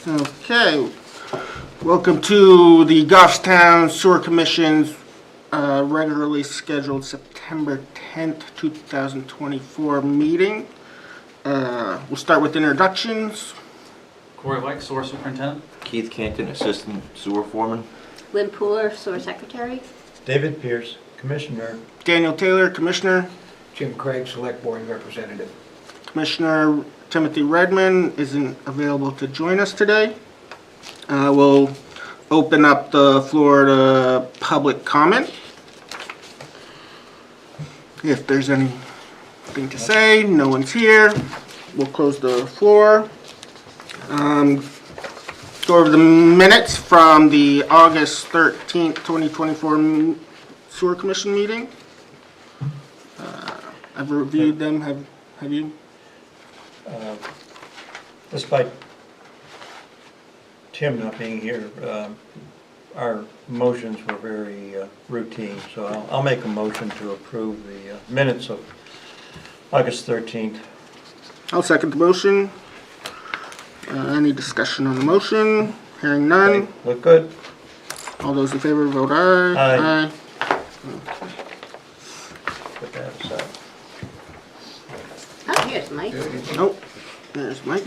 Okay, welcome to the Goffstown Sewer Commission's regularly scheduled September 10th, 2024 meeting. We'll start with introductions. Corey White, Sewer Superintendent. Keith Canton, Assistant Sewer Foreman. Lynn Pooler, Sewer Secretary. David Pierce, Commissioner. Daniel Taylor, Commissioner. Jim Craig, Select Board Representative. Commissioner Timothy Redmond isn't available to join us today. We'll open up the floor to public comment. If there's anything to say, no one's here. We'll close the floor. Go over the minutes from the August 13th, 2024 Sewer Commission meeting. I've reviewed them. Have you? Despite Tim not being here, our motions were very routine, so I'll make a motion to approve the minutes of August 13th. I'll second the motion. Any discussion on the motion? Hearing none. Okay, look good? All those in favor vote aye. Aye. Put that aside. Oh, here's Mike. Oh, there's Mike.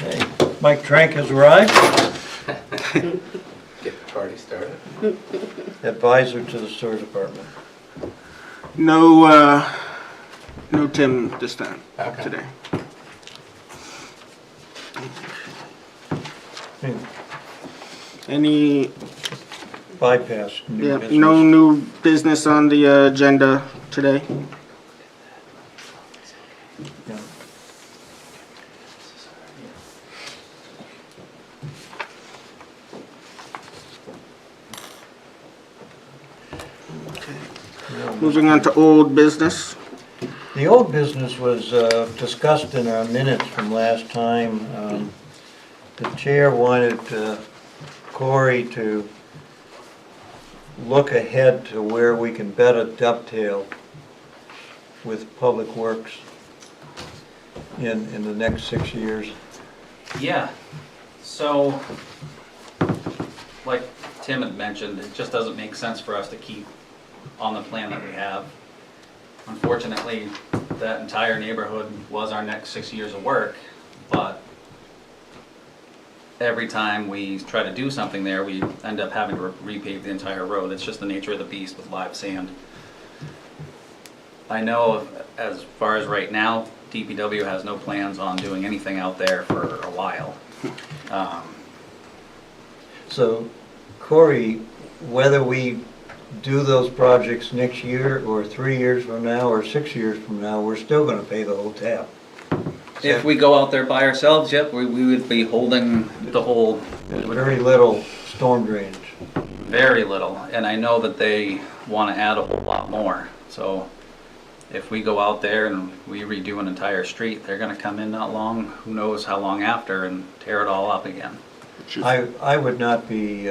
Okay, Mike Trank has arrived, Get the party started. advisor to the sewer department. No Tim this time, Okay. today. Any, Bypass new yeah, business. no new business on the agenda today? Yeah. Moving on to old business. The old business was discussed in our minutes from last time. The chair wanted Corey to look ahead to where we can better dovetail with Public Works in the next 6 years. Yeah, so, like Tim had mentioned, it just doesn't make sense for us to keep on the plan that we have. Unfortunately, that entire neighborhood was our next 6 years of work, but every time we try to do something there, we end up having to repave the entire road. It's just the nature of the beast with live sand. I know as far as right now, DPW has no plans on doing anything out there for a while. So, Corey, whether we do those projects next year, or 3 years from now, or 6 years from now, we're still gonna pay the whole tab. If we go out there by ourselves, yep, we would be holding the whole, There's very little storm drainage. very little, and I know that they want to add a whole lot more. So if we go out there and we redo an entire street, they're gonna come in not long, who knows how long after, and tear it all up again. I would not be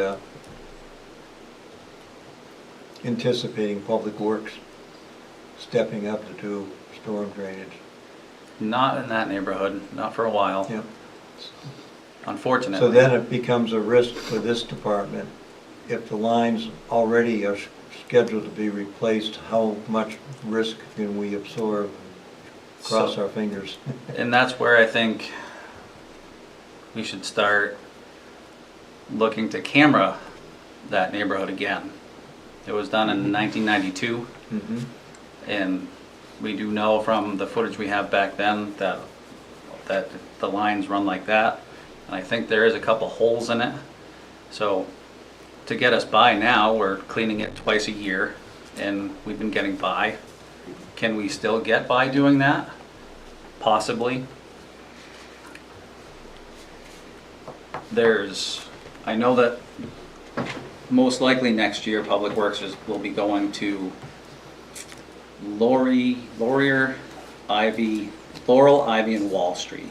anticipating Public Works stepping up to do storm drainage. Not in that neighborhood, not for a while, Yep. unfortunately. So then it becomes a risk for this department. If the lines already are scheduled to be replaced, how much risk can we absorb? Cross our fingers. And that's where I think we should start looking to camera that neighborhood again. It was done in 1992, Mhm. and we do know from the footage we have back then that the lines run like that. And I think there is a couple holes in it. So to get us by now, we're cleaning it twice a year, and we've been getting by. Can we still get by doing that? Possibly. I know that most likely next year, Public Works will be going to Laurel, Ivy, and Wall Street,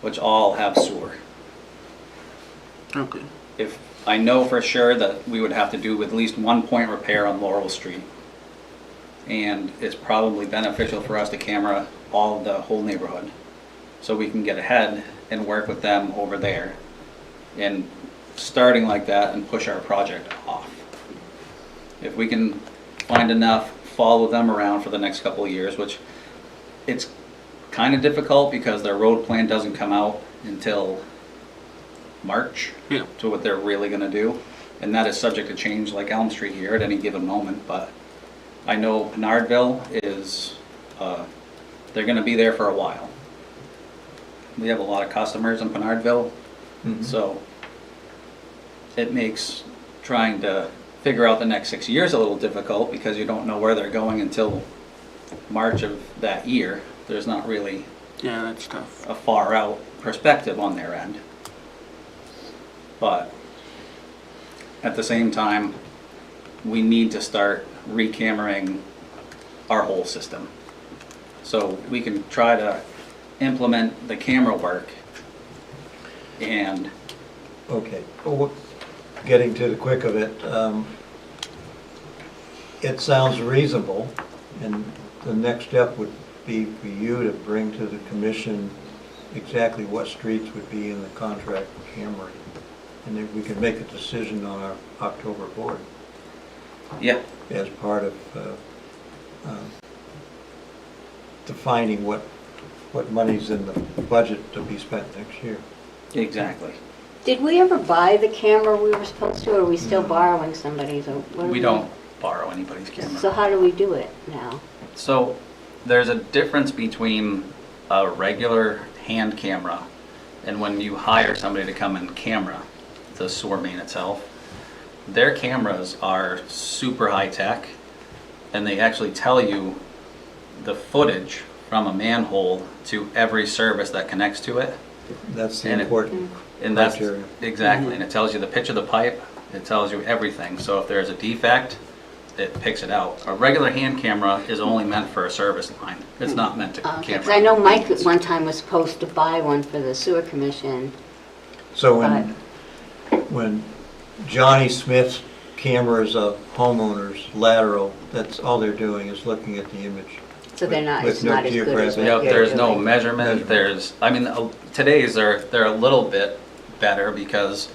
which all have sewer. Okay. If I know for sure that we would have to do at least 1 point repair on Laurel Street. And it's probably beneficial for us to camera the whole neighborhood. so we can get ahead and work with them over there. And starting like that and push our project off. If we can find enough, follow them around for the next couple of years, which it's kind of difficult because their road plan doesn't come out until March Yeah. to what they're really gonna do. And that is subject to change like Elm Street here at any given moment, but I know Pinardville is, they're gonna be there for a while. We have a lot of customers in Pinardville, so it makes trying to figure out the next 6 years a little difficult because you don't know where they're going until March of that year. There's not really Yeah, that's tough. a far out perspective on their end. But at the same time, we need to start recameraing our whole system. So we can try to implement the camera work and Okay, well, getting to the quick of it, it sounds reasonable, and the next step would be for you to bring to the commission exactly what streets would be in the contract for Camry. And then we can make a decision on our October board yeah, as part of defining what money's in the budget to be spent next year. exactly. Did we ever buy the camera we were supposed to, or are we still borrowing somebody's? Or what do We don't borrow anybody's So camera. how do we do it now? So there's a difference between a regular hand camera and when you hire somebody to come and camera the sewer main itself. Their cameras are super high tech and they actually tell you the footage from a manhole to every service that connects to it. That's the And it- important And that's, criteria. exactly, and it tells you the pitch of the pipe, it tells you everything. So if there's a defect, it picks it out. A regular hand camera is only meant for a service line. It's not meant to camera. Because I know Mike at one time was supposed to buy one for the sewer commission. So when Johnny Smith's cameras of homeowners lateral, that's all they're doing is looking at the image. So they're not, With it's no not as good as geographic- what Yep, you're there's no doing. measurement, there's, I mean, today's they're a little bit better because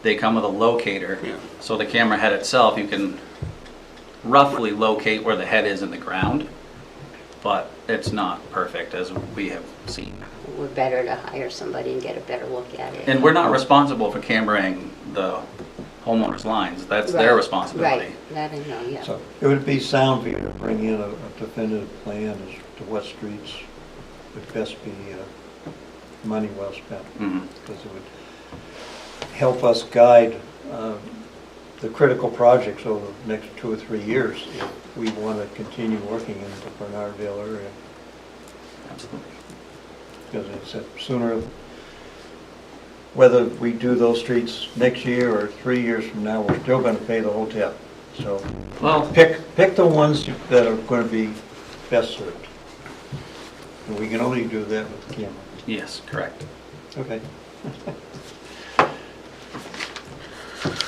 they come with a locator. Yeah. So the camera head itself, you can roughly locate where the head is in the ground, but it's not perfect as we have seen. We're better to hire somebody and get a better look at it. And we're not responsible for cameraing the homeowner's lines, that's their Right, responsibility. Right, that I know, yeah. So it would be sound for you to bring in a definitive plan as to what streets would best be money well spent. Mhm. Because it would help us guide the critical projects over the next 2 or 3 years if we want to continue working in the Bernardville area. Absolutely. Because it's sooner, whether we do those streets next year or 3 years from now, we're still going to pay the hotel. So Well, pick the ones that are going to be best served. And we can only do that with the camera. yes, correct. Okay.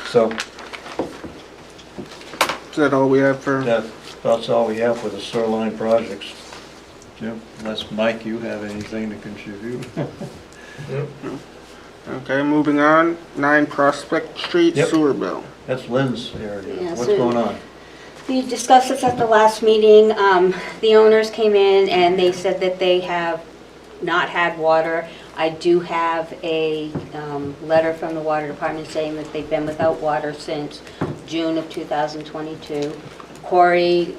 So Is that all we have for? that's all we have for the sewer line projects. Jim, unless Mike, you have anything to contribute? Okay, moving on. 9 Prospect Street Yep. sewer bill. That's Lynn's area. Yeah, What's so- going on? We discussed this at the last meeting. The owners came in and they said that they have not had water. I do have a letter from the water department saying that they've been without water since June of 2022. Corey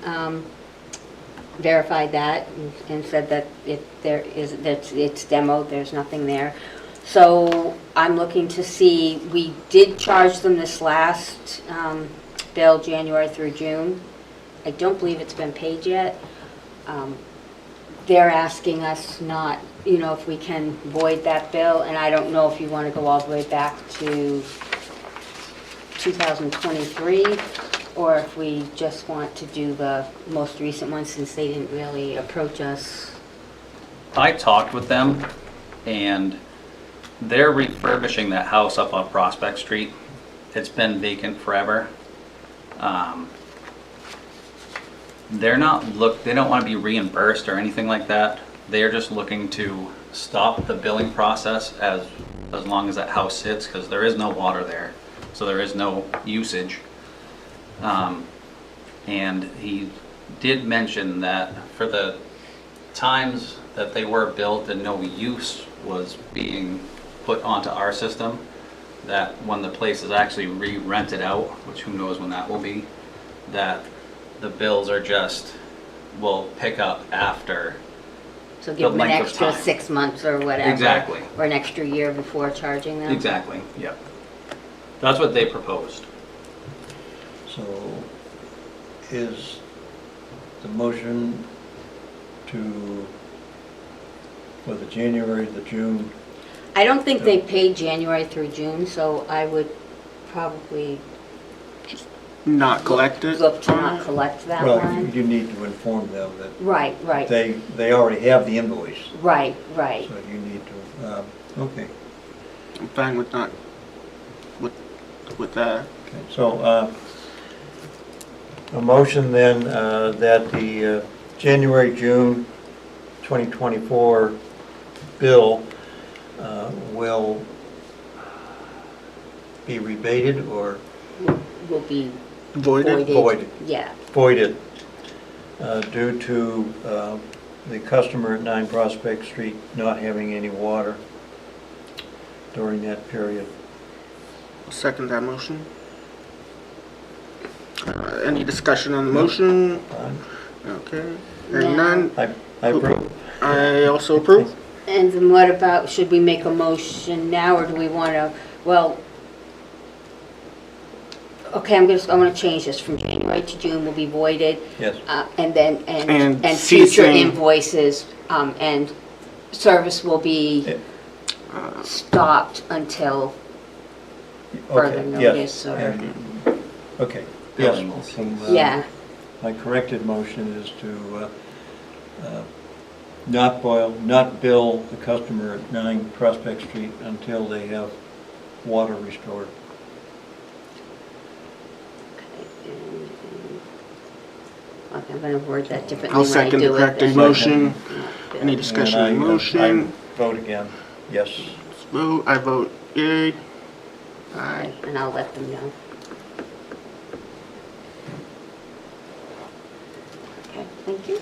verified that and said that it's demoed, there's nothing there. So I'm looking to see, we did charge them this last bill, January through June. I don't believe it's been paid yet. They're asking us not, if we can void that bill, and I don't know if you want to go all the way back to 2023, or if we just want to do the most recent one since they didn't really approach us. I talked with them and they're refurbishing that house up on Prospect Street. It's been vacant forever. They don't want to be reimbursed or anything like that They're just looking to stop the billing process as long as that house sits, because there is no water there, so there is no usage. And he did mention that for the times that they were built and no use was being put onto our system, that when the place is actually re-rented out, which who knows when that will be, that the bills are just, will pick up after. So give them an length of extra time. 6 months or whatever. Exactly. Or an extra year before charging them. Exactly, yep. That's what they proposed. So is the motion for the January, the June, I don't think they paid January through June, so I would probably Not collected? look to not collect that well, line. you need to inform them that Right, right, they already have the invoice, right, right. so you need to, okay. I'm fine with not, with that. Okay, so, a motion then, that the January, June 2024 bill will be rebated or Will be Voided? voided, Yeah, voided due to the customer at 9 Prospect Street not having any water during that period. Second that motion. Any discussion on the motion? Fine. Okay. Hearing Yeah. none, I approve. I also approve. and then what about, should we make a motion now, or do we want to, well, okay, I'm going to change this from January to June will be voided. Yes. And then, And and future ceasing- invoices, and service will be stopped until further Okay, notice yes. or, And- Okay, yes. Billing will from, yeah, My corrected motion is to not bill the customer at 9 Prospect Street until they have water restored. okay, I'm going to word that differently I'll when I second do the it. corrected then. motion. Any discussion on the And I motion? vote again, yes. Vote, I vote yay. Aye. And I'll let them know. Okay, thank you.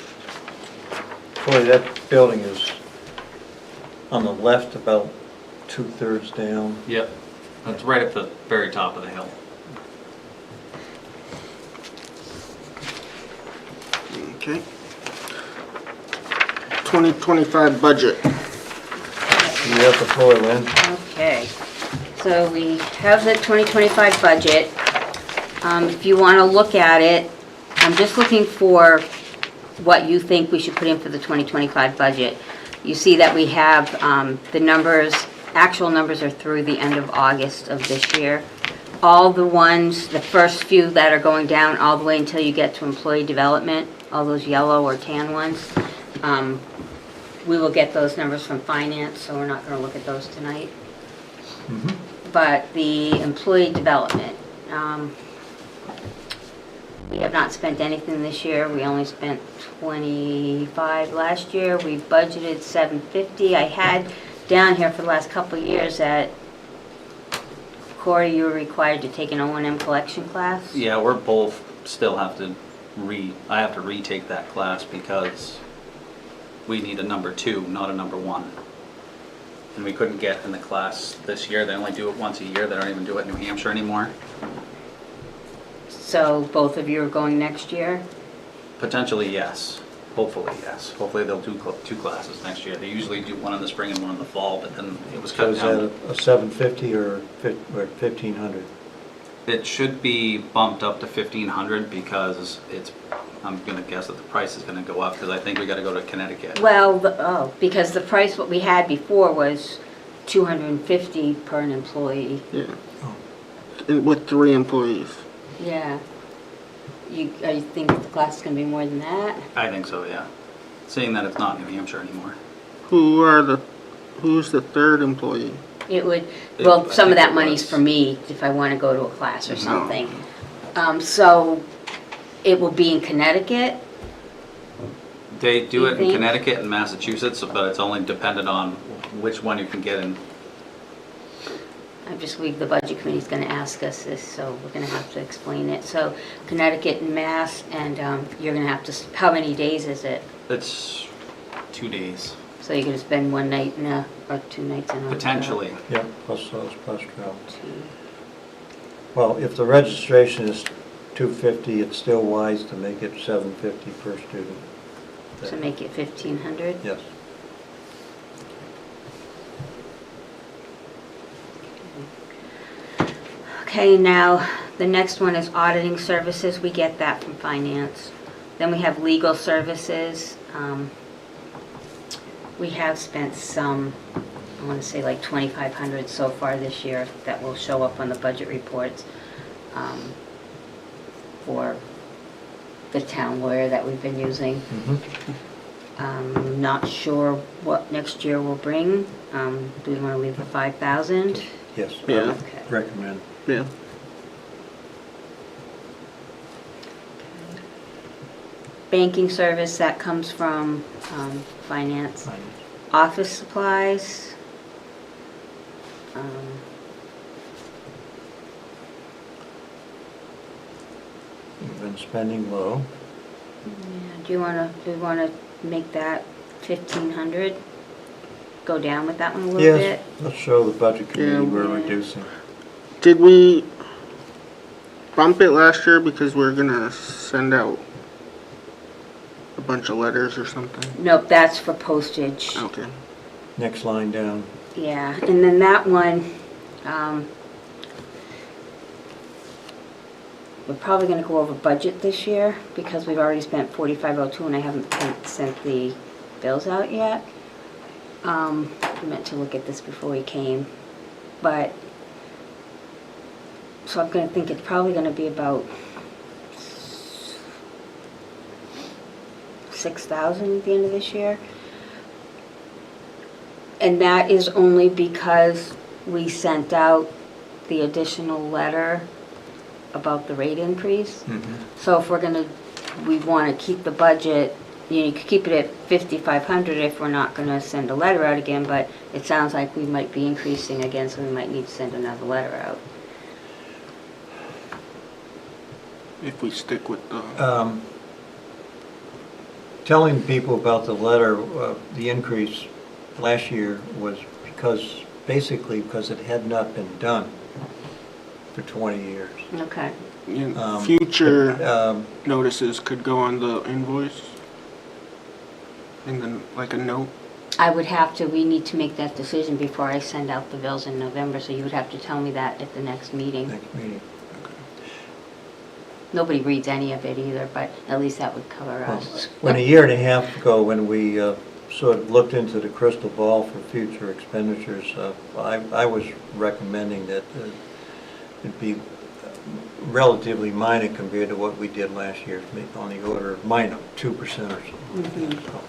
Boy, that building is on the left about 2/3 down. Yep. That's right at the very top of the hill. Okay. 2025 budget. You have the floor, Lynn. Okay, so we have the 2025 budget. If you want to look at it, I'm just looking for what you think we should put in for the 2025 budget. You see that we have the numbers, actual numbers are through the end of August of this year. All the ones, the first few that are going down all the way until you get to employee development, all those yellow or tan ones, we will get those numbers from finance, so we're not going to look at those tonight. But the employee development, we have not spent anything this year. We only spent 25 last year. We budgeted 750. I had down here for the last couple of years that, Corey, you were required to take an O&M collection class? Yeah, we're both still have to I have to retake that class because we need a number 2, not a number 1. And we couldn't get in the class this year. They only do it once a year. They don't even do it in New Hampshire anymore. So both of you are going next year? Potentially, yes. Hopefully, yes. Hopefully they'll do 2 classes next year. They usually do one in the spring and one in the fall, but then it was So cut is that down. a 750 or 1,500? It should be bumped up to 1,500 because I'm gonna guess that the price is gonna go up because I think we gotta go to Connecticut. Well, because the price what we had before was $250 per an employee. Yeah. With 3 employees. Yeah. You think the class is going to be more than that? I think so, yeah. Seeing that it's not New Hampshire anymore. Who's the 3rd employee? It would, I well, some of think that it money's was. for me if I want to go to a class or No. something. So it will be in Connecticut? They do it in think? Connecticut and Massachusetts, but it's only dependent on which one you can get in. I just believe the budget committee's gonna ask us this, so we're gonna have to explain it. So Connecticut and Mass, and you're gonna have to, how many days is it? It's 2 days, So you're gonna spend one night in a, or 2 nights in a hotel? potentially. Yeah, plus those, plus travel. Two. Well, if the registration is $250, it's still wise to make it $750 per student. So make it 1,500? Yes. Okay, now, the next one is auditing services. We get that from finance. Then we have legal services. We have spent some, I want to say like 2,500 so far this year that will show up on the budget reports for the town lawyer that we've been using. Not sure what next year will bring. Do we want to leave the 5,000? Yes. Yeah. Okay. Recommend. Yeah. Banking service, that comes from finance. Office supplies. We've been spending low. Yeah, do we want to make that 1,500? Go down with that one a little bit? Yes, let's show the budget committee Yeah. we're Yeah. reducing. Did we bump it last year because we're gonna send out a bunch of letters or something? Nope, that's for postage. Okay. Next line down. Yeah, and then that one, we're probably gonna go over budget this year because we've already spent 4,502 and I haven't sent the bills out yet. I meant to look at this before we came, but, so I'm gonna think it's probably gonna be about 6,000 at the end of this year. And that is only because we sent out the additional letter about the rate increase. So if we're gonna, we wanna keep the budget, you could keep it at 5,500 if we're not gonna send a letter out again, but it sounds like we might be increasing again, so we might need to send another letter out. If we stick with the, Telling people about the letter, the increase last year was basically because it had not been done for 20 years. Okay. future Um, notices could go on the invoice? And then like a note? I would have to, we need to make that decision before I send out the bills in November, so you would have to tell me that at the next meeting. Next meeting. Nobody reads any of it either, but at least that would cover Well, us. When a year and a half ago, when we sort of looked into the crystal ball for future expenditures, I was recommending that it'd be relatively minor compared to what we did last year, on the order of minor 2% or something. So,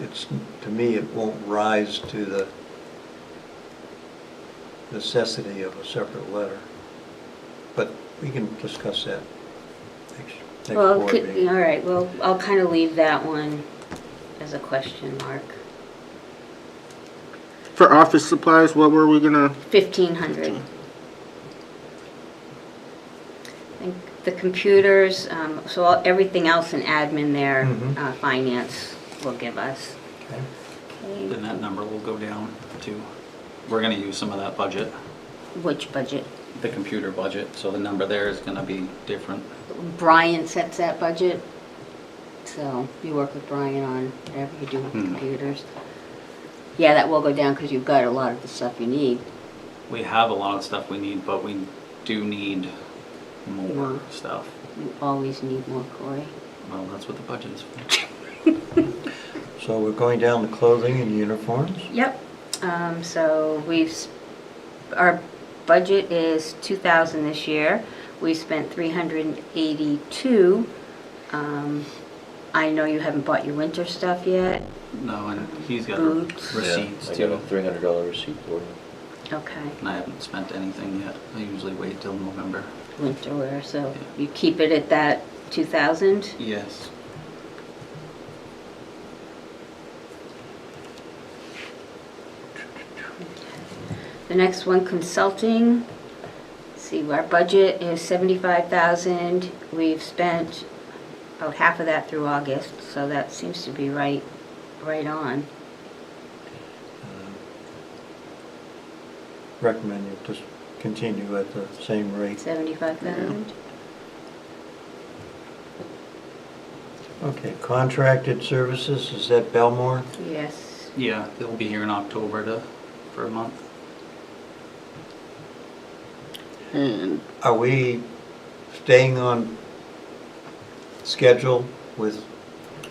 it's, to me, it won't rise to the necessity of a separate letter. But we can discuss that next Well, board meeting. all right, well, I'll kind of leave that one as a question mark. For office supplies, what were we gonna? 1,500. And the computers, so everything else in admin there, Mhm. finance will give us. Okay. Okay. Then that number will go down too. We're gonna use some of that budget, Which budget? the computer budget, so the number there is gonna be different. Brian sets that budget, so you work with Brian on whatever you do with the computers. Yeah, that will go down because you've got a lot of the stuff you need. We have a lot of stuff we need, but we do need more More. stuff. You always need more, Corey. Well, that's what the budget is for. So we're going down to clothing and uniforms. Yep, so our budget is 2,000 this year. We spent 382. I know you haven't bought your winter stuff yet. No, and he's got Boots. receipts I got a too, $300 receipt for you. Okay. and I haven't spent anything yet. I usually wait till November. winter wear, so you keep it at that 2,000? Yes. The next one, consulting. See, our budget is 75,000. We've spent about half of that through August, so that seems to be right on. Recommend you just continue at the same rate. 75,000? Okay, contracted services, is that Belmore? Yes. Yeah, they'll be here in October for a month. And Are we staying on schedule with,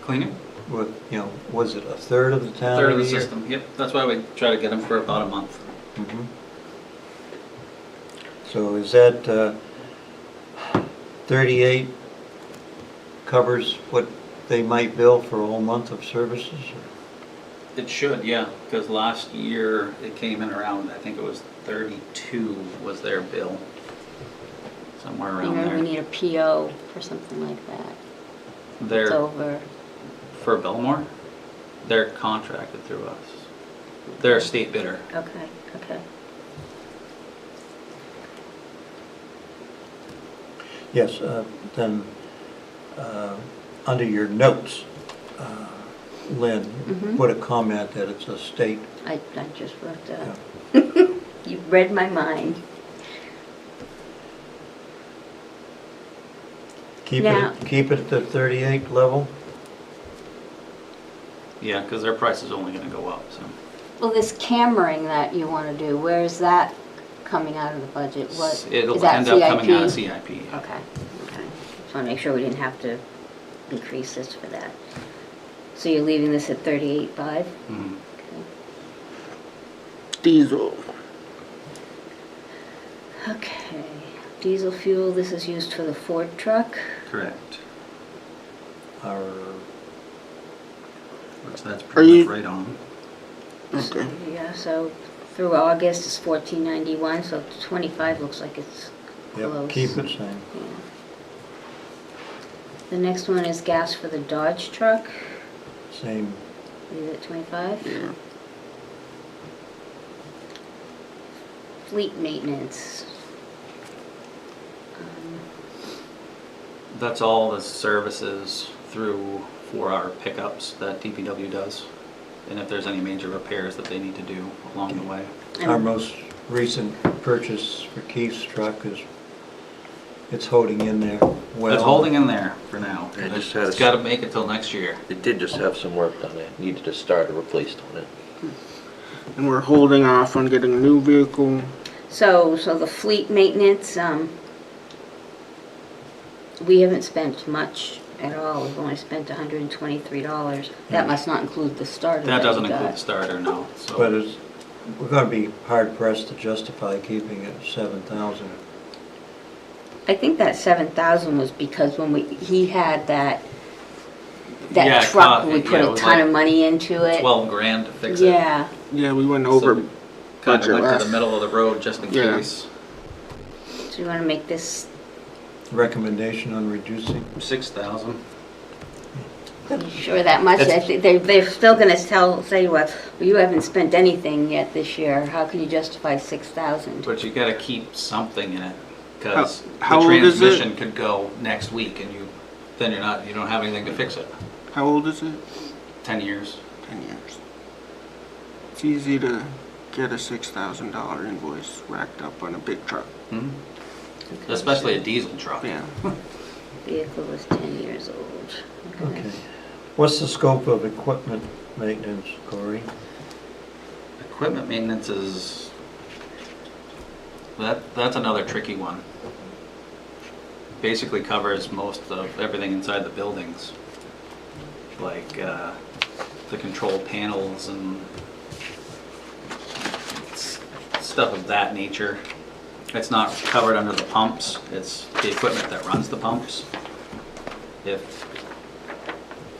Cleaning? was it a third of the town? Third of the every year? system, yep. That's why we try to get them for about a month. Mhm. So is that 38 covers what they might bill for a whole month of services? It should, yeah, because last year it came in around, I think it was 32 was their bill. Somewhere You around know, we there. need a PO for something like that. It's They're, over. for Belmore, they're contracted through us. They're a state bidder. Okay, okay. Yes, then, under your notes, Lynn, Mhm. put a comment that it's a state. I just wrote that. You read my mind. Now- Keep it at the 38 level? Yeah, because their price is only gonna go up, so. Well, this cammering that you want to do, where is that coming out of the budget? What, is It'll that end up coming out of CIP? CIP. Okay, okay. Just want to make sure we didn't have to increase this for that. So you're leaving this at 38.5? Mhm. Okay. diesel. Okay, diesel fuel, this is used for the Ford truck. Correct. Our, Which that's Are pretty you- much right on. Okay. Yeah, so through August is 1491, so 25 looks like it's yep, close. keep it same. Yeah. The next one is gas for the Dodge truck. Same, Leave it at 25. Yeah. Fleet maintenance. That's all the services through 4-hour pickups that DPW does. And if there's any major repairs that they need to do along the way. our most recent purchase for Keith's truck is, it's holding in there well. It's holding in there for now. I just had It's a- gotta make it till next year. It did just have some work done. It needed to start or replaced on it. And we're holding off on getting a new vehicle. So the fleet maintenance, we haven't spent much at all. We've only spent $123. That must not include the starter That you doesn't got. include the starter, no. But So it's, we're gonna be hard pressed to justify keeping it at 7,000. I think that 7,000 was because when he had that Yeah, truck, we yeah, put it a was ton like of money into it. 12 grand to fix it. Yeah, Yeah, we went over. So Kind of budget went to last- the middle of the road just in Yeah. case. so you want to make this, Recommendation on reducing? 6,000. you sure that much? I That's- think they're still going to say, well, you haven't spent anything yet this year. How can you justify 6,000? But you gotta keep something in it, because How the old is it? transmission could go next week and then you don't have anything to fix it. How old is it? 10 years. 10 years. It's easy to get a $6,000 invoice racked up on a big truck. Mhm. Especially a diesel truck. Yeah. Vehicle was 10 years old. Okay. What's the scope of equipment maintenance, Corey? Equipment maintenance is, that's another tricky one. Basically covers most of everything inside the buildings. Like the control panels and stuff of that nature. It's not covered under the pumps, it's the equipment that runs the pumps.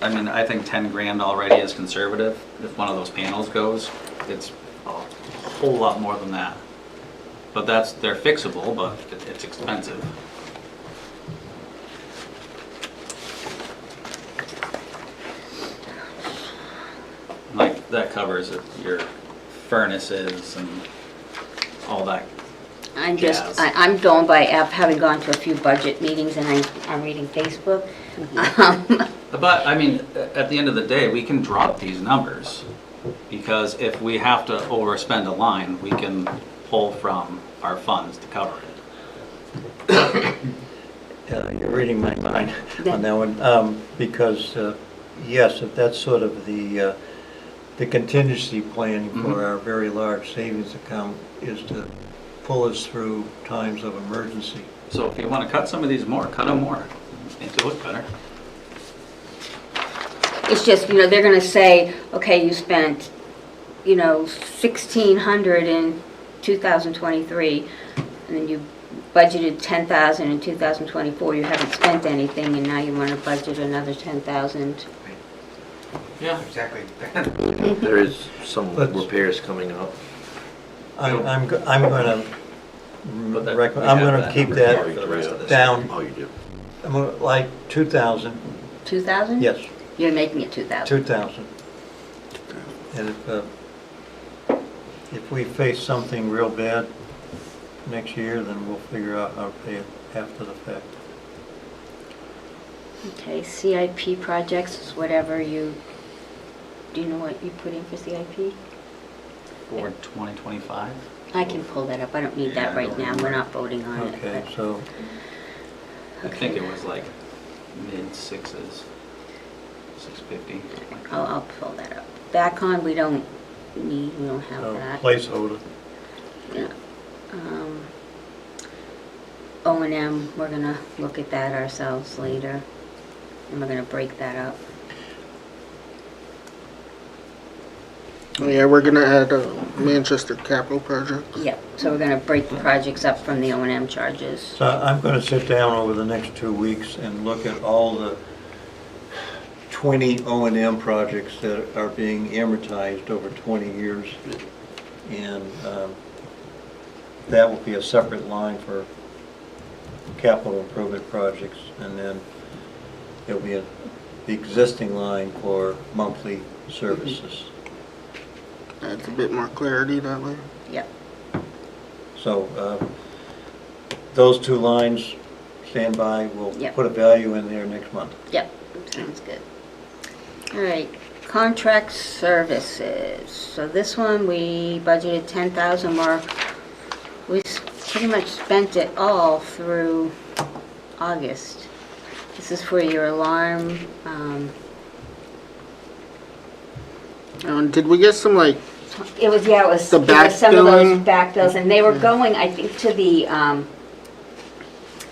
I think 10 grand already is conservative. If one of those panels goes, it's a whole lot more than that. But they're fixable, but it's expensive. Like, that covers your furnaces and all that. I'm Jazz. I'm going by, having gone to a few budget meetings and I'm reading Facebook. But, I mean, at the end of the day, we can drop these numbers, because if we have to overspend a line, we can pull from our funds to cover it. You're reading my mind on that one, because, yes, if that's sort of the contingency planning for our very large savings account is to pull us through times of emergency. So if you want to cut some of these more, cut them more. Make it look better. It's just, they're gonna say, okay, you spent, $1,600 in 2023, and then you budgeted $10,000 in 2024, you haven't spent anything, and now you wanna budget another $10,000. Yeah. Exactly. There is some Let's- repairs coming up. I'm gonna But that- recommend, we I'm have gonna that keep number that for the rest of this. down, Oh, you do? I'm gonna, like 2,000, 2,000? yes, You're making it 2,000. 2,000. And if we face something real bad next year, then we'll figure out how to pay it after the fact. Okay, CIP projects is whatever do you know what you put in for CIP? For 2025? I can pull that up, I don't need that Yeah, I right don't now, we're remember. not voting on it. Okay, but- so, I think it was like mid-sixes, 650. I'll pull that up. Back on, we don't have that. placeholder. Yeah. O&M, we're gonna look at that ourselves later, and we're gonna break that up. Yeah, we're gonna add a Manchester capital project. Yep, so we're gonna break the projects up from the O&M charges. So I'm gonna sit down over the next 2 weeks and look at all the 20 O&M projects that are being amortized over 20 years. And that will be a separate line for capital improvement projects. And then there'll be the existing line for monthly services. Adds a bit more clarity that way. Yep. So those 2 lines, stand by, we'll Yep. put a value in there next month. Yep, sounds good. All right, contract services. So this one, we budgeted 10,000 more. We pretty much spent it all through August. This is for your alarm. Did we get some It was The there were some of back those billing? back bills, and they were going, I think, to the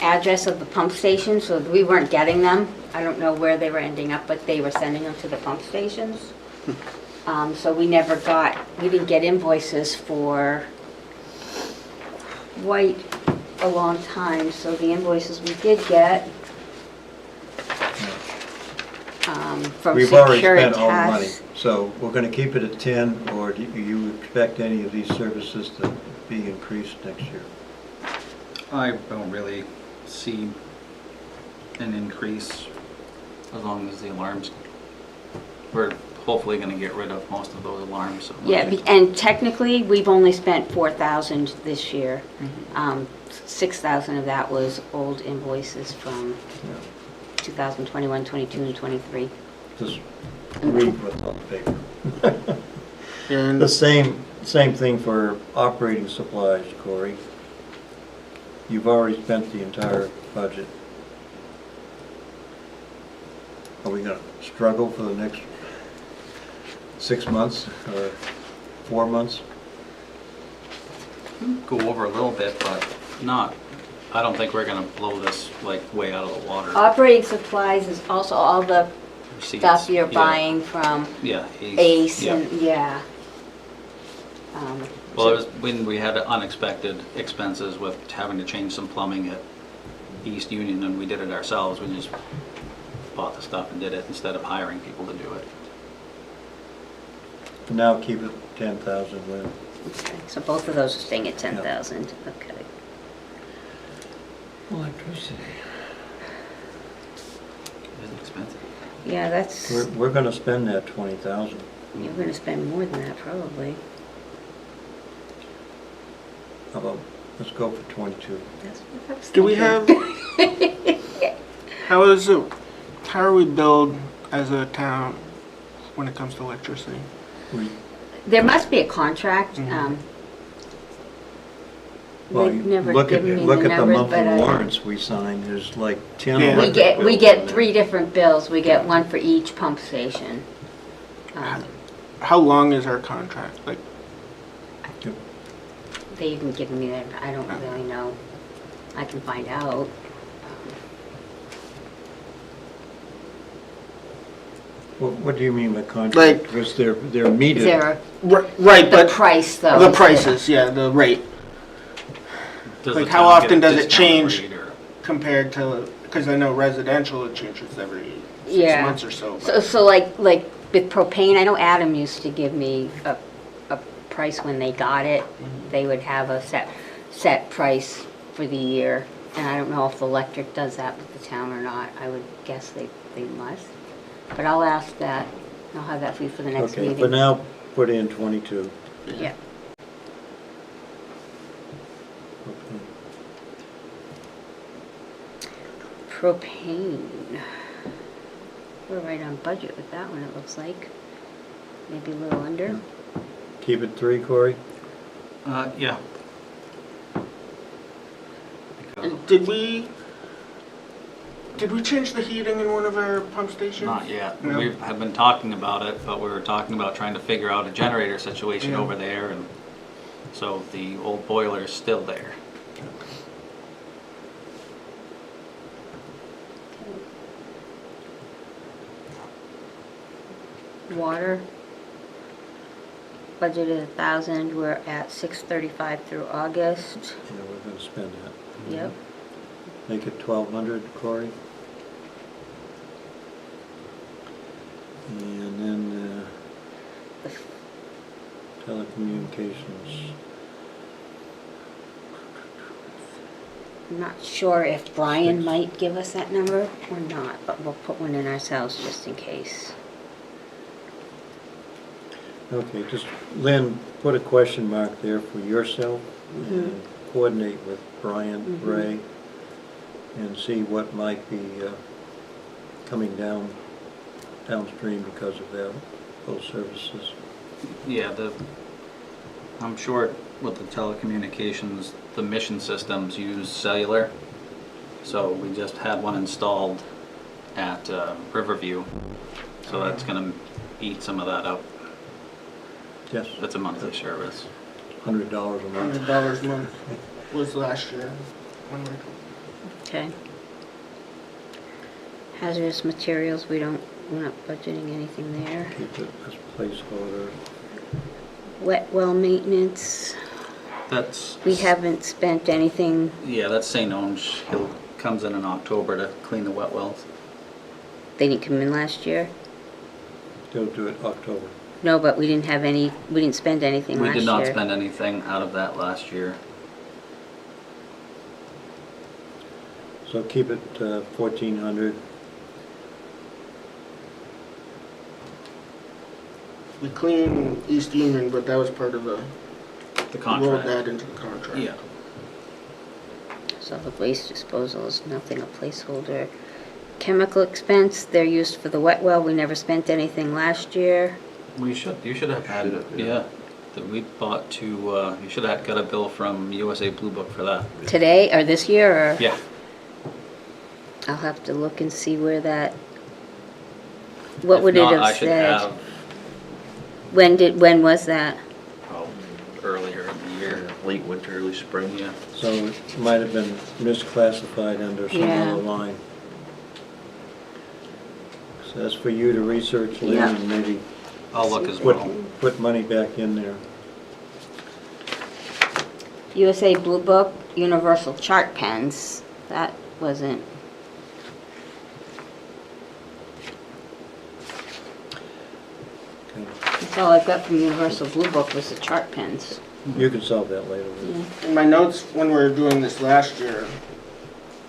address of the pump station, so we weren't getting them. I don't know where they were ending up, but they were sending them to the pump stations. So we didn't get invoices for quite a long time, so the invoices we did get from We've already Securitas. spent all the money, so we're gonna keep it at 10, or do you expect any of these services to be increased next year? I don't really see an increase as long as the alarms, we're hopefully gonna get rid of most of those alarms. So Yeah, and technically, we've only spent 4,000 this year. 6,000 of that was old invoices from 2021, 22, and 23. Just read what's on the paper. And The same thing for operating supplies, Corey. You've already spent the entire budget. Are we gonna struggle for the next 6 months or 4 months? go over a little bit, but not, I don't think we're gonna blow this like way out of the water. Operating supplies is also all the Receipts, stuff you're yeah. buying from Yeah, Ace yeah. and, yeah. Well, it was when we had unexpected expenses with having to change some plumbing at East Union, and we did it ourselves. We just bought the stuff and did it instead of hiring people to do it. For now, keep it 10,000, Lynn. Okay, so both of those are staying at 10,000, okay. Electricity. It's expensive. Yeah, that's, We're gonna spend that 20,000. you're gonna spend more than that probably. How about, let's go for 22. That's what I was Do we thinking. have, how is it, how are we billed as a town when it comes to electricity? We- There must be a contract, Mhm. Well, they've never look at, given me look the at the numbers, monthly but I. warrants we signed, there's like 10 Yeah. electric We bills in get there. 3 different bills, we get one for each pump station. How long is our contract? Like, They haven't given me that, I don't really know. I can find out. What do you mean by Like- contract? Because they're Is metered. there right, the but price though? the is it- prices, yeah, the rate Does Like, the how town get often a does it discounted change? rate, or- compared to, because I know residential, it changes every 6 Yeah. months or so. So like with propane, I know Adam used to give me a price when they got it. They would have a set price for the year. And I don't know if the electric does that with the town or not. I would guess they must. But I'll ask that. I'll have that for you for the next Okay, meeting. for now, put in 22. Yeah. Okay. Propane. We're right on budget with that one, it looks like. Maybe a little under. Keep it 3, Corey? Yeah. Because- And did we change the heating in one of our pump stations? Not yet. No. We have been talking about it, but we were talking about trying to figure out a generator situation Yeah. over there, and so the old boiler is still there. Water. Budgeted 1,000, we're at 635 through August. Yeah, we're gonna spend that. Yep. Make it 1,200, Corey? And then, telecommunications. I'm not sure if Brian might give us that number or not, but we'll put one in ourselves just in case. Okay, just, Lynn, put a question mark there for yourself and coordinate with Brian, Ray, and see what might be coming downstream because of that, those services. Yeah, I'm sure with the telecommunications, the mission systems use cellular. So we just had one installed at Riverview. So that's gonna eat some of that up. Yes, That's a monthly service. $100 a month. $100 a month was last year. when we- Okay. Hazardous materials, we're not budgeting anything there. Keep it as placeholder. Wet well maintenance, That's. we haven't spent anything. Yeah, that's St. Onge. He comes in October to clean the wet wells. They didn't come in last year? They'll do it October. No, but we didn't spend anything We last year. did not spend anything out of that last year. So keep it 1,400. We cleaned East Union, but that was part of the, The rolled contract. that into the contract. Yeah. Solid waste disposal is nothing, a placeholder. Chemical expense, they're used for the wet well, we never spent anything last year. You should have had, yeah. That we bought you should have got a bill from USA Blue Book for that. Today, or this year, or? Yeah. I'll have to look and see where that, what If would it not, have I should said? have, When was that? earlier in the year. Late winter, early spring. Yeah. So it might have been misclassified under some Yeah. other line. So that's for you to research, Lynn, Yeah. and maybe I'll look as put, well. put money back in there. USA Blue Book, Universal Chart Pens, that wasn't, Okay. that's all I've got from Universal Blue Book was the chart pens. You can solve that later. In my notes, when we were doing this last year,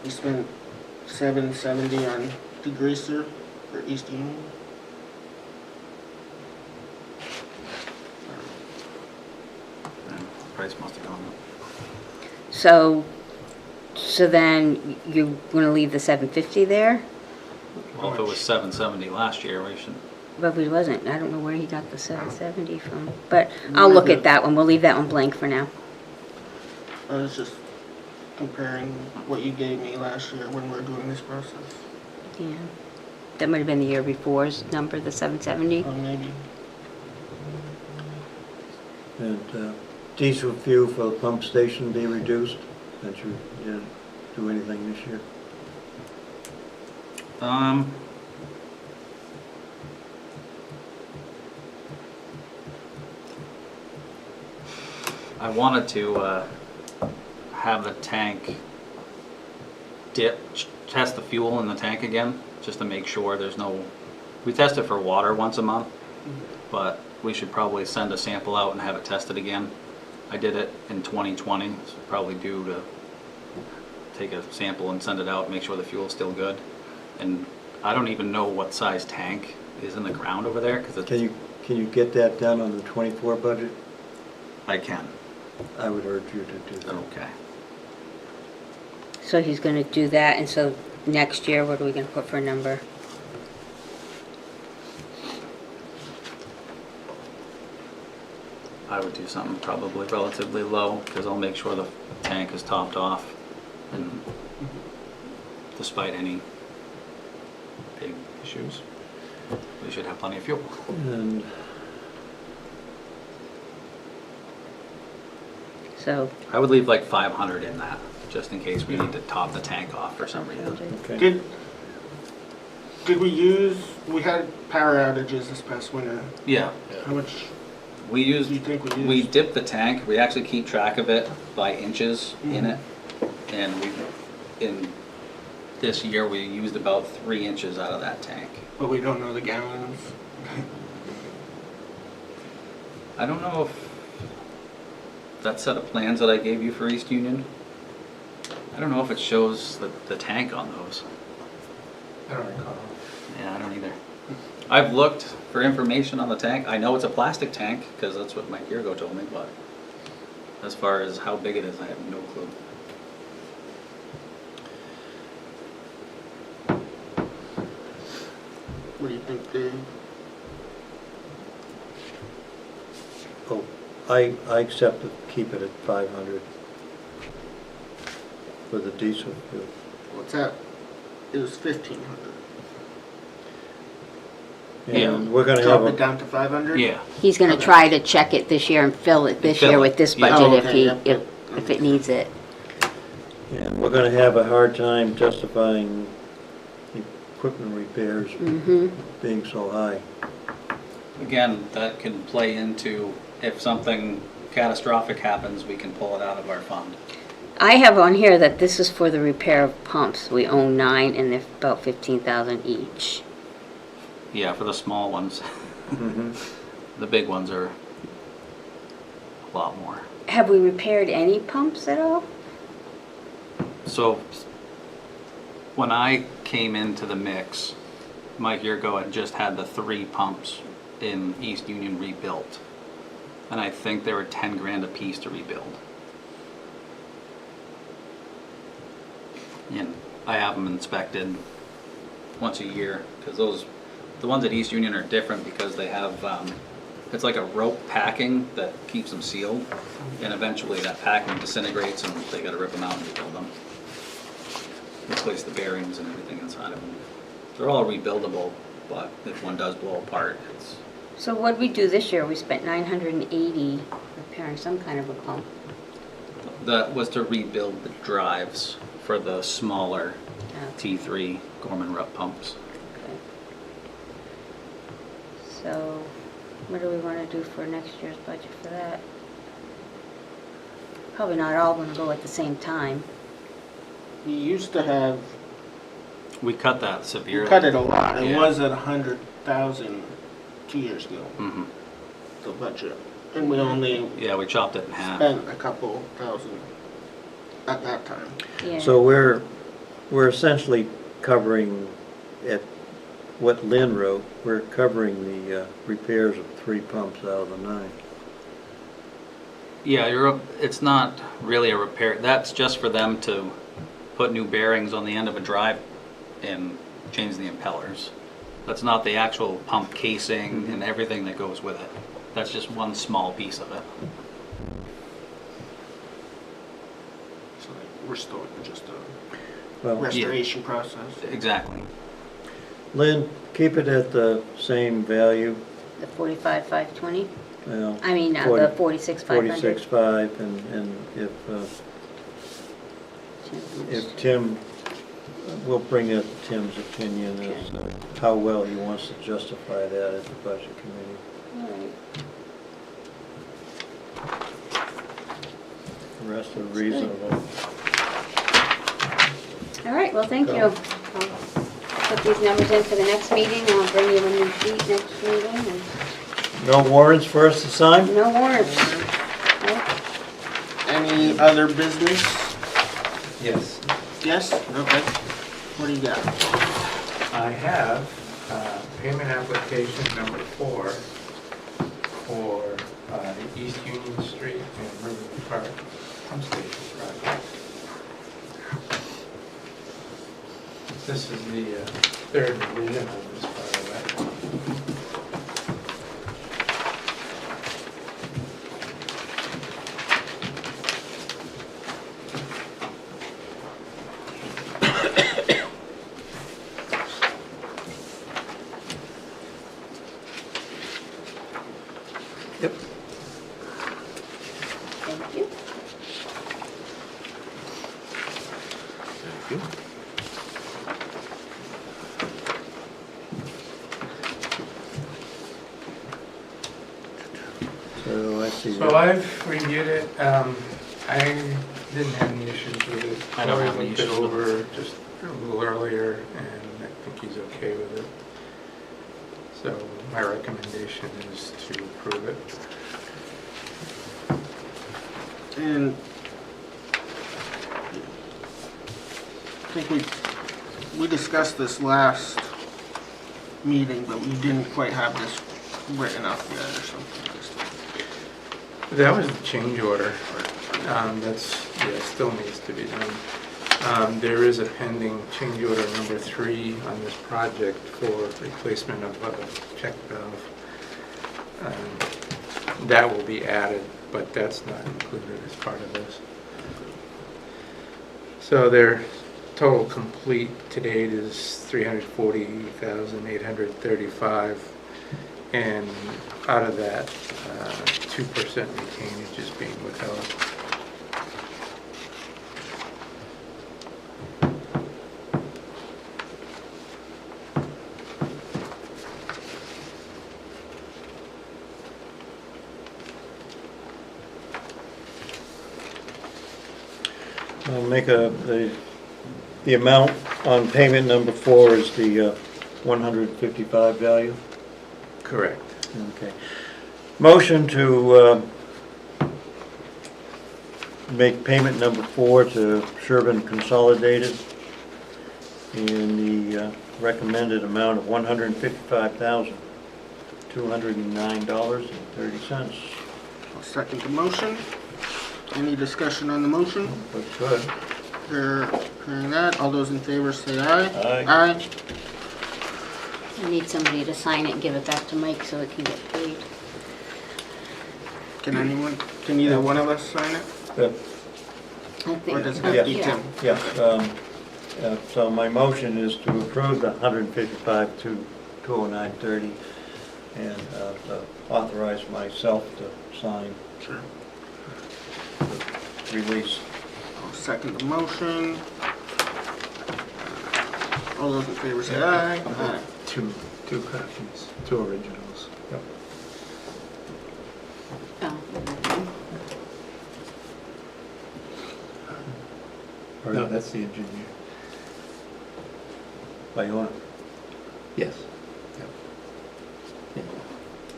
we spent $770 on degreaser for East Union. Price must have gone up. So then you're gonna leave the 750 there? Well, if it was 770 last year, we should, But it wasn't. I don't know where he got the 770 from. But I'll look at that one. We'll leave that one blank for now. I was just comparing what you gave me last year when we were doing this process. Yeah. That might have been the year before's number, the 770. Or maybe. And diesel fuel for the pump station be reduced, that you didn't do anything this year? I wanted to have the tank test the fuel in the tank again, just to make sure there's no, we test it for water once a month, but we should probably send a sample out and have it tested again. I did it in 2020, so probably due to take a sample and send it out, make sure the fuel's still good. And I don't even know what size tank is in the ground over there, because Can you get that done on the 24 budget? I can. I would urge you to do that. Okay. So he's gonna do that, and so next year, what are we gonna put for a number? I would do something probably relatively low, because I'll make sure the tank is topped off, and despite any big issues, we should have plenty of fuel. And So, I would leave like 500 in that, just in case we need to top the tank off for some reason. okay. Did we had power outages this past winter. Yeah, How much we do you used, think we used? we dip the tank, we actually keep track of it by inches in it, and in this year, we used about 3 inches out of that tank. But we don't know the gallons. I don't know if that set of plans that I gave you for East Union, I don't know if it shows the tank on those. I don't recall. Yeah, I don't either. I've looked for information on the tank. I know it's a plastic tank, because that's what Mike Yergo told me, but as far as how big it is, I have no clue. What do you think, Dave? Oh, I accept it, keep it at 500 for the diesel fuel. What's that? It was 1,500. Yeah. And we're gonna Drop have it a, down to 500? Yeah, he's gonna try to check it this year and fill it this year with this Yeah. budget Oh, if okay, he, yep, yep. if it needs it. and we're gonna have a hard time justifying equipment repairs Mm-hmm. being so high. again, that can play into if something catastrophic happens, we can pull it out of our fund. I have on here that this is for the repair of pumps. We own 9 and they're about 15,000 each. Yeah, for the small ones. Mhm. The big ones are a lot more. Have we repaired any pumps at all? So when I came into the mix, Mike Yergo had just had the 3 pumps in East Union rebuilt. And I think they were 10 grand a piece to rebuild. And I have them inspected once a year, because the ones at East Union are different because they have, it's like a rope packing that keeps them sealed. And eventually that packing disintegrates and they gotta rip them out and rebuild them. Replace the bearings and everything inside of them. They're all rebuildable, but if one does blow apart, it's, So what did we do this year? We spent 980 repairing some kind of a pump. that was to rebuild the drives for the smaller Oh, T3 Gorman Rupp pumps. okay. So what do we want to do for next year's budget for that? Probably not all going to go at the same time. We used to have, We cut that we severely. cut it a lot. It Yeah. was at 100,000 2 years ago, Mhm. the budget. And we only Yeah, we chopped it in half. spent a couple thousand at that time. Yeah. So we're essentially covering, at what Lynn wrote, we're covering the repairs of 3 pumps out of the 9. Yeah, it's not really a repair, that's just for them to put new bearings on the end of a drive and change the impellers. That's not the actual pump casing and everything that goes with it. That's just one small piece of it. So we're still in just a Well, restoration process. Exactly. Lynn, keep it at the same value. The 45,520? Well, I mean, the 46,500. 46.5, and if Tim, we'll bring up Tim's opinion as to how well he wants to justify that at the budget committee. All right. The rest are reasonable. All right, well, thank you. I'll put these numbers in for the next meeting, and I'll bring you a new sheet next meeting, and No warrants for us to sign? no warrants. Nope. Any other business? Yes. Yes? Okay. What do you got? I have payment application number 4 for East Union Street and Riverview Park pump station project. This is the third revision of this part of it. Yep. Thank you. Thank you. So I see. So I've reviewed it. I didn't have any issues with it. I don't have Corey any looked it issues with over just a little earlier, and I think he's okay with it. So my recommendation is to approve it. And I think we discussed this last meeting, but we didn't quite have this written up yet or something. That was the change order. Still needs to be done. There is a pending change order number 3 on this project for replacement of a check valve. That will be added, but that's not included as part of this. So their total complete to date is $340,835, and out of that, 2% retainage is being withheld. I'll make the amount on payment number 4 is the 155 value. Correct. Okay. Motion to make payment number 4 to Sherburne Consolidated in the recommended amount of $155,209.30. I'll second the motion. Any discussion on the motion? Looks good. Hearing that, all those in favor say aye. Aye. Aye. I need somebody to sign it and give it back to Mike so it can get paid. Can either one of us sign it? Good. I think. Or does it have to be Yes. Tim? Yes, so my motion is to approve the 155,209.30 and to authorize myself to sign Sure. the release. I'll second the motion. All those in favor say aye. Aye. Two copies, 2 originals. Oh, No, that's the engineer. By you want? Yes.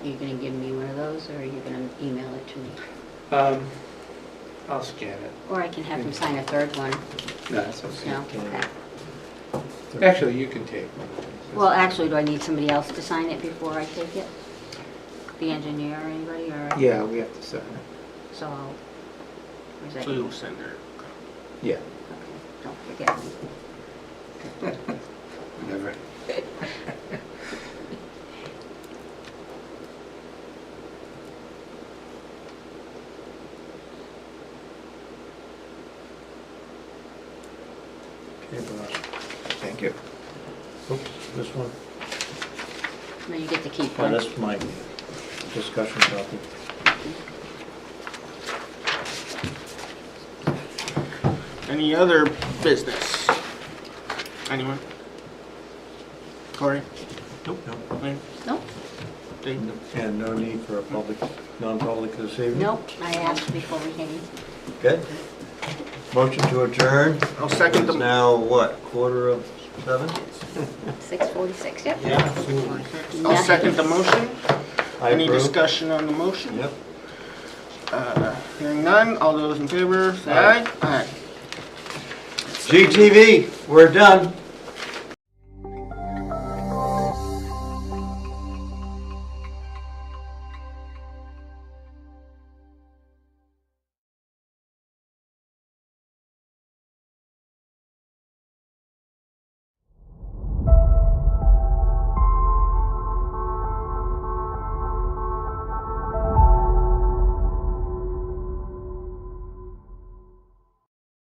you gonna give me one of those, or are you gonna email it to me? I'll scan it. Or I can have him sign a third one, No, that's okay. no? Okay. Actually, you can take one. Well, actually, do I need somebody else to sign it before I take it? The engineer or anybody, or? Yeah, we have to sign it. So I'll, where's that? So you'll send her. Yeah. Okay, don't forget me. Never. Okay, boss. Thank you. Oops, this one. No, you get to keep Oh, one. that's my discussion copy. Any other business? Anyone? Corey? Nope. Lynn? Nope, Dave? And no need for a public, non-public this evening? nope, I asked before we came. Good. Motion to adjourn. I'll second It's the. now, what, 6:45? 6:46, yep. I'll second the motion. I Any approve. discussion on the motion? Yep. Hearing none, all those in favor, say aye. Aye. GTV, we're done.